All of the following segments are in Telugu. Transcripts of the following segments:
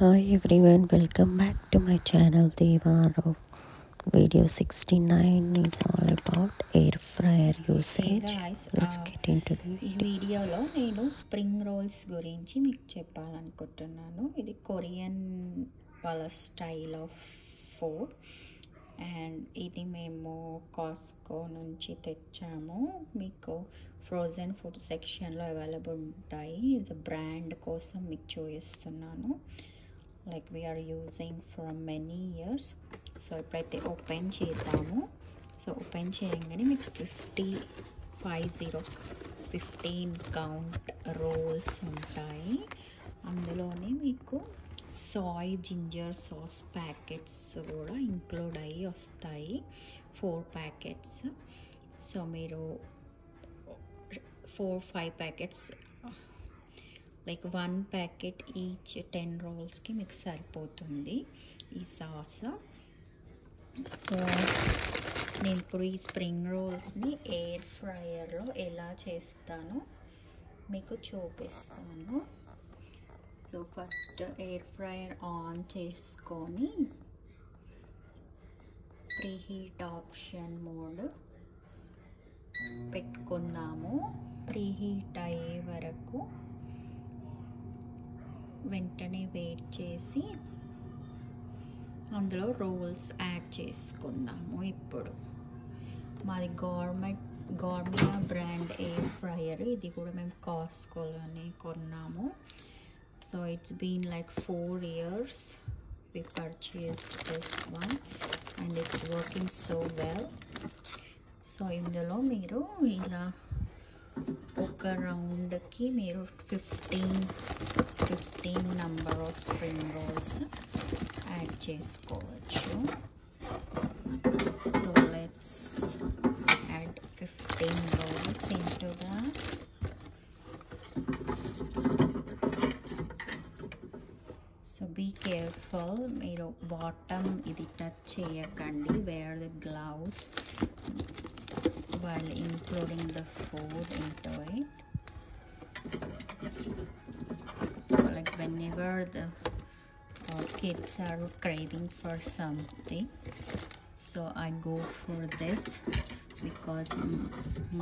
Hi everyone, welcome back to my channel Devaro. Video 69 is all about air fryer usage. Let's get into the ఈ వీడియోలో నేను స్ప్రింగ్ రోల్స్ గురించి మీకు చెప్పాలనుకుంటున్నాను. ఇది కొరియన్ వాళ్ళ స్టైల్ ఆఫ్ ఫుడ్ అండ్ ఇది మేము కాస్కో నుంచి తెచ్చాము. మీకు ఫ్రోజన్ ఫుడ్ సెక్షన్లో అవైలబుల్ ఉంటాయి. ఇది బ్రాండ్ కోసం మీకు చూపిస్తున్నాను. Like we are using for many years. So ఇప్పుడైతే ఓపెన్ చేద్దాము. సో ఓపెన్ చేయగానే మీకు 15 కౌంట్ రోల్స్ ఉంటాయి. అందులోనే మీకు సాయ్ జింజర్ సాస్ ప్యాకెట్స్ కూడా ఇంక్లూడ్ అయ్యి వస్తాయి, 4 ప్యాకెట్స్. సో మీరు 4-5 ప్యాకెట్స్, లైక్ 1 ప్యాకెట్ ఈచ్ 10 రోల్స్కి మీకు సరిపోతుంది ఈ సాస్. సో నేను ఇప్పుడు ఈ స్ప్రింగ్ రోల్స్ని ఎయిర్ ఫ్రైయర్లో ఎలా చేస్తానో మీకు చూపిస్తాను. So first air fryer on చేసుకొని ప్రీహీట్ ఆప్షన్ మోడ్ పెట్టుకుందాము. ప్రీహీట్ అయ్యే వరకు వెంటనే వెయిట్ చేసి అందులో రోల్స్ యాడ్ చేసుకుందాము. ఇప్పుడు మాది గోర్మియా బ్రాండ్ ఎయిర్ ఫ్రైయర్. ఇది కూడా మేము కాస్కోలోనే కొన్నాము. So it's been like 4 years we purchased this one and it's working so well. So ఇందులో మీరు ఇలా ఒక రౌండ్కి మీరు 15 number of spring rolls add చేసుకోవచ్చు. So let's add 15 rolls into that. So be careful, మీరు బాటమ్ ఇది టచ్ చేయకండి. Wear the gloves while including the food into it. So like whenever the kids are craving for something, so I go for this because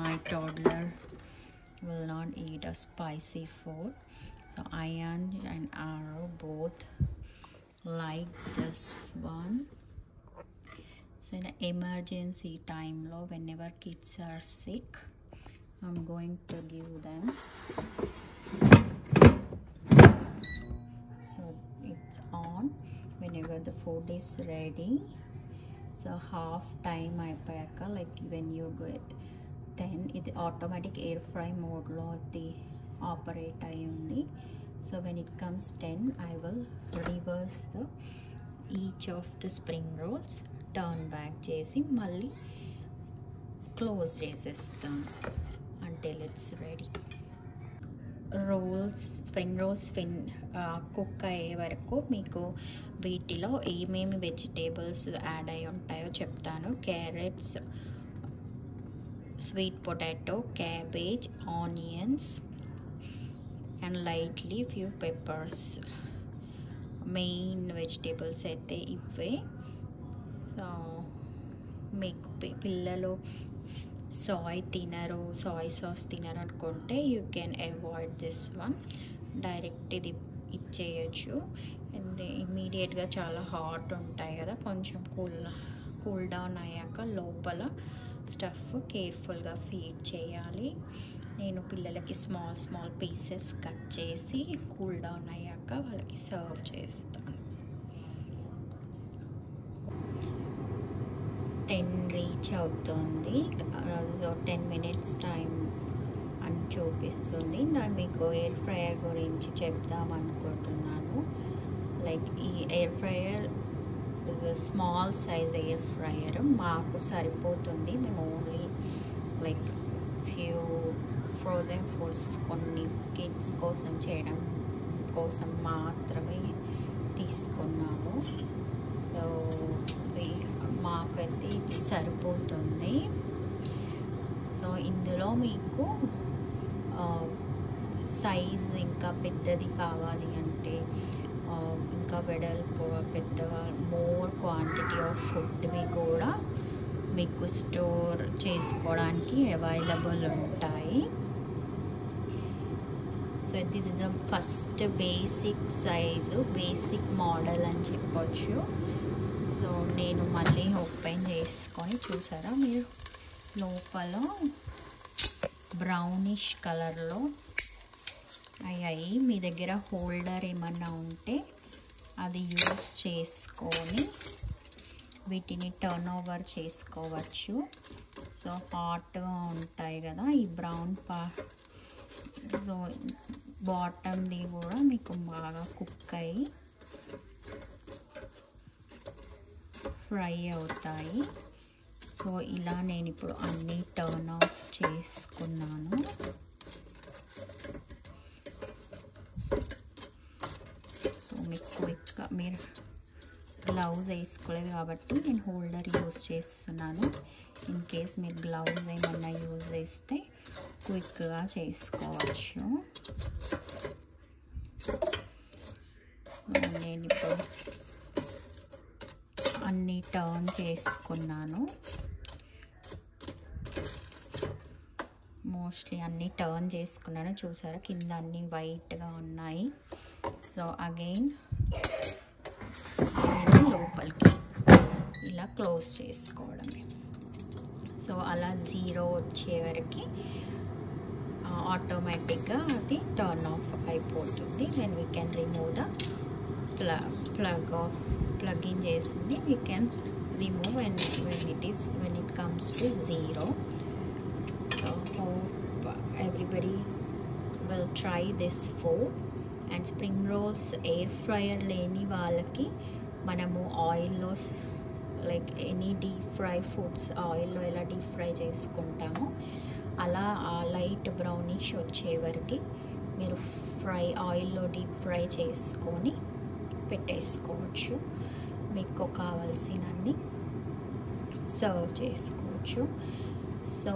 my toddler will not eat a spicy food. So Ayan and Aro both like this one. So in an emergency time, whenever kids are sick, I'm going to give them. So it's on whenever the food is ready. So half time ayapayaka, like when you get 10, it automatic air fry mode lo the operate ayundi. So when it comes 10, I will reverse the each of the spring rolls, turn back చేసి మళ్ళీ క్లోజ్ చేసేస్తాను until it's ready. Spring rolls cook అయ్యే వరకు మీకు వీటిలో ఏమేమి వెజిటేబుల్స్ యాడ్ అయి ఉంటాయో చెప్తాను. Carrots, sweet potato, cabbage, onions and lightly few peppers. Main vegetables అయితే ఇవే. సో మీకు పిల్లలు సాయ్ సాస్ తినరు అనుకుంటే you can avoid this one. Direct ఇది ఇచ్చేయచ్చు. అండ్ ఇమీడియట్గా చాలా హాట్ ఉంటాయి కదా, కొంచెం కూల్ డౌన్ అయ్యాక లోపల స్టఫ్ కేర్ఫుల్గా ఫీడ్ చేయాలి. నేను పిల్లలకి స్మాల్ పీసెస్ కట్ చేసి కూల్ డౌన్ అయ్యాక వాళ్ళకి సర్వ్ చేస్తాను. 10 రీచ్ అవుతుంది. సో 10 minutes టైం అని చూపిస్తుంది. నేను మీకు ఎయిర్ ఫ్రైయర్ గురించి చెప్దాం అనుకుంటున్నాను. లైక్ ఈ air fryer is a small size air fryer. మాకు సరిపోతుంది. మేము only like few frozen foods కొన్ని కిడ్స్ కోసం చేయడం కోసం మాత్రమే తీసుకున్నాము. సో మాకైతే ఇది సరిపోతుంది. సో ఇందులో మీకు సైజ్ ఇంకా పెద్దది కావాలి అంటే ఇంకా ఇంకా వెడల్పుగా పెద్దగా మోర్ క్వాంటిటీ ఆఫ్ ఫుడ్వి కూడా మీకు స్టోర్ చేసుకోవడానికి అవైలబుల్ ఉంటాయి. So this is the first basic size, basic model అని చెప్పొచ్చు. సో నేను మళ్ళీ ఓపెన్ చేసుకొని చూసారా మీరు, లోపల బ్రౌనిష్ కలర్లో అయ్యాయి. మీ దగ్గర హోల్డర్ ఏమన్నా ఉంటే అది యూస్ చేసుకొని వీటిని టర్న్ ఓవర్ చేసుకోవచ్చు. సో హాట్గా ఉంటాయి కదా ఈ బ్రౌన్ సో బాటమ్ది కూడా మీకు బాగా కుక్ అయ్యి ఫ్రై అవుతాయి. సో ఇలా నేను ఇప్పుడు అన్నీ టర్న్ ఆఫ్ చేసుకున్నాను. సో మీకు క్విక్గా, మీరు గ్లౌజ్ వేసుకోలేదు కాబట్టి నేను హోల్డర్ యూజ్ చేస్తున్నాను. ఇన్ కేస్ మీరు గ్లౌజ్ ఏమన్నా యూజ్ చేస్తే క్విక్గా చేసుకోవచ్చు. నేను ఇప్పుడు అన్నీ టర్న్ చేసుకున్నాను. మోస్ట్లీ అన్నీ టర్న్ చేసుకున్నాను. చూసారా కింద అన్నీ వైట్గా ఉన్నాయి. సో అగైన్ లోపలికి ఇలా క్లోజ్ చేసుకోవడమే. సో అలా 0 వచ్చే వరకు ఆటోమేటిక్గా అది టర్న్ ఆఫ్ అయిపోతుంది. Then we can remove the plug in చేసింది we can remove when it comes to 0. So hope everybody will try this food. And spring rolls air fryer లేని వాళ్ళకి మనము ఆయిల్లో like any deep fry foods ఆయిల్లో ఎలా డీప్ ఫ్రై చేసుకుంటామో అలా లైట్ బ్రౌనిష్ వచ్చే వరకు మీరు ఆయిల్లో డీప్ ఫ్రై చేసుకొని పెట్టేసుకోవచ్చు. మీకు కావాల్సినన్ని సర్వ్ చేసుకోవచ్చు. So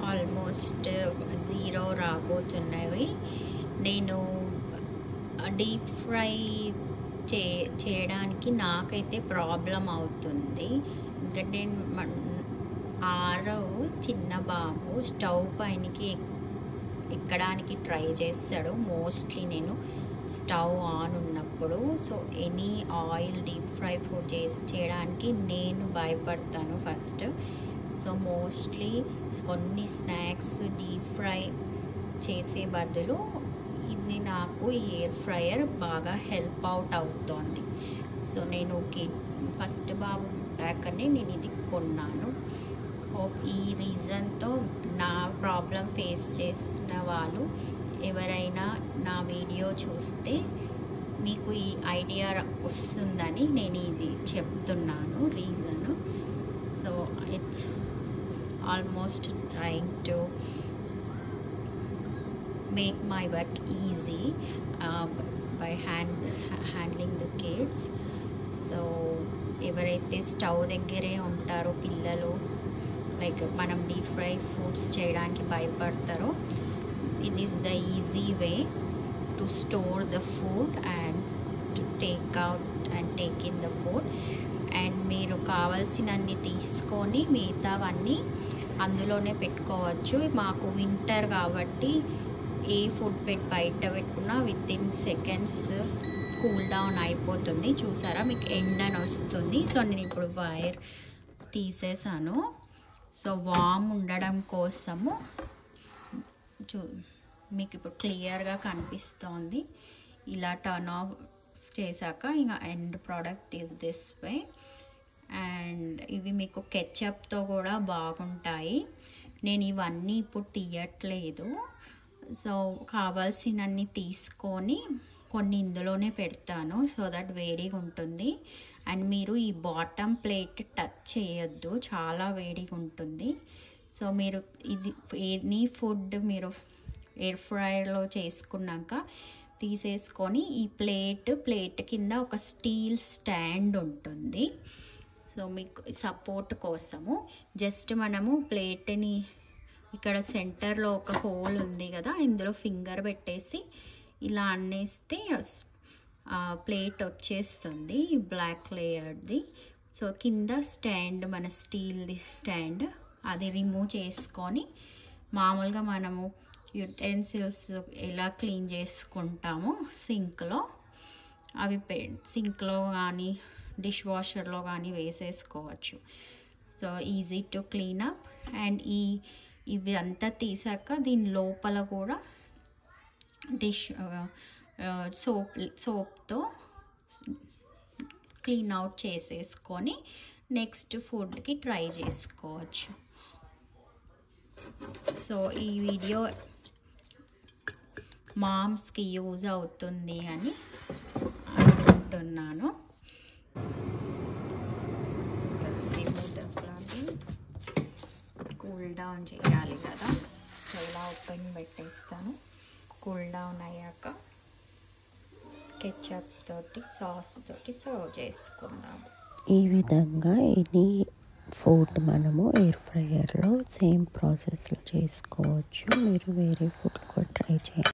almost 0 రాబోతున్నవి. నేను డీప్ ఫ్రై చేయడానికి నాకైతే ప్రాబ్లం అవుతుంది. ఎందుకంటే చిన్న బాబు స్టవ్ పైనకి ఎక్కడానికి ట్రై చేస్తాడు మోస్ట్లీ నేను స్టవ్ ఆన్ ఉన్నప్పుడు. So any oil deep fry food చేయడానికి నేను భయపడతాను ఫస్ట్. సో మోస్ట్లీ కొన్ని స్నాక్స్ డీప్ ఫ్రై చేసే బదులు ఇది నాకు ఈ ఎయిర్ ఫ్రైయర్ బాగా హెల్ప్ అవుట్ అవుతోంది. సో నేను ఫస్ట్ బాబు పుట్టాకనే నేను ఇది కొన్నాను. ఈ రీజన్తో నా ప్రాబ్లం ఫేస్ చేసిన వాళ్ళు ఎవరైనా నా వీడియో చూస్తే మీకు ఈ ఐడియా వస్తుందని నేను ఇది చెప్తున్నాను reason. So it's almost trying to make my work easy by handling the kids. So ఎవరైతే స్టవ్ దగ్గరే ఉంటారో పిల్లలు, లైక్ మనం డీప్ ఫ్రై ఫుడ్స్ చేయడానికి భయపడతారో, it is the easy way to store the food and to take out and take in the food. And మీరు కావాల్సినన్ని తీసుకొని మిగతావన్నీ అందులోనే పెట్టుకోవచ్చు. మాకు వింటర్ కాబట్టి ఏ ఫుడ్ బయట పెట్టుకున్నా వితిన్ సెకండ్స్ కూల్ డౌన్ అయిపోతుంది. చూసారా మీకు ఎండని వస్తుంది. సో నేను ఇప్పుడు వైర్ తీసేసాను. సో వామ్ ఉండడం కోసము మీకు ఇప్పుడు క్లియర్గా కనిపిస్తోంది. ఇలా టర్న్ ఆఫ్ చేశాక ఇంకా end product is this way. And ఇవి మీకు కెచప్తో కూడా బాగుంటాయి. నేను ఇవన్నీ ఇప్పుడు తీయట్లేదు. సో కావాల్సినన్ని తీసుకొని కొన్ని ఇందులోనే పెడతాను సో దట్ వేడిగా ఉంటుంది. అండ్ మీరు ఈ బాటమ్ ప్లేట్ టచ్ చేయొద్దు, చాలా వేడిగా ఉంటుంది. సో మీరు ఇది ఎనీ ఫుడ్ మీరు ఎయిర్ ఫ్రైయర్లో చేసుకున్నాక తీసేసుకొని ఈ ప్లేట్ కింద ఒక స్టీల్ స్టాండ్ ఉంటుంది. సో మీకు సపోర్ట్ కోసము జస్ట్ మనము ప్లేట్ని ఇక్కడ సెంటర్లో ఒక హోల్ ఉంది కదా, ఇందులో ఫింగర్ పెట్టేసి ఇలా అన్నేస్తే ప్లేట్ వచ్చేస్తుంది బ్లాక్ లేయర్ది. సో కింద స్టాండ్, మన స్టీల్ది స్టాండ్, అది రిమూవ్ చేసుకొని మామూలుగా మనము యుటెన్సిల్స్ ఎలా క్లీన్ చేసుకుంటామో సింక్లో, అవి సింక్లో కానీ డిష్ వాషర్లో కానీ వేసేసుకోవచ్చు. So easy to clean up. And ఇవి అంతా తీసాక దీని లోపల కూడా డిష్ సోప్తో క్లీన్ అవుట్ చేసేసుకొని నెక్స్ట్ ఫుడ్కి ట్రై చేసుకోవచ్చు. సో ఈ వీడియో మామ్స్కి యూజ్ అవుతుంది అని అనుకుంటున్నాను. కూల్ డౌన్ చేయాలి కదా, సో ఇలా ఓపెన్ పెట్టేస్తాను. కూల్ డౌన్ అయ్యాక కెచప్ తోటి, సాస్ తోటి సర్వ్ చేసుకుందాము. ఈ విధంగా ఎనీ ఫుడ్ మనము ఎయిర్ ఫ్రైయర్లో సేమ్ ప్రాసెస్లో చేసుకోవచ్చు. మీరు వేరే ఫుడ్ కూడా ట్రై చేయండి.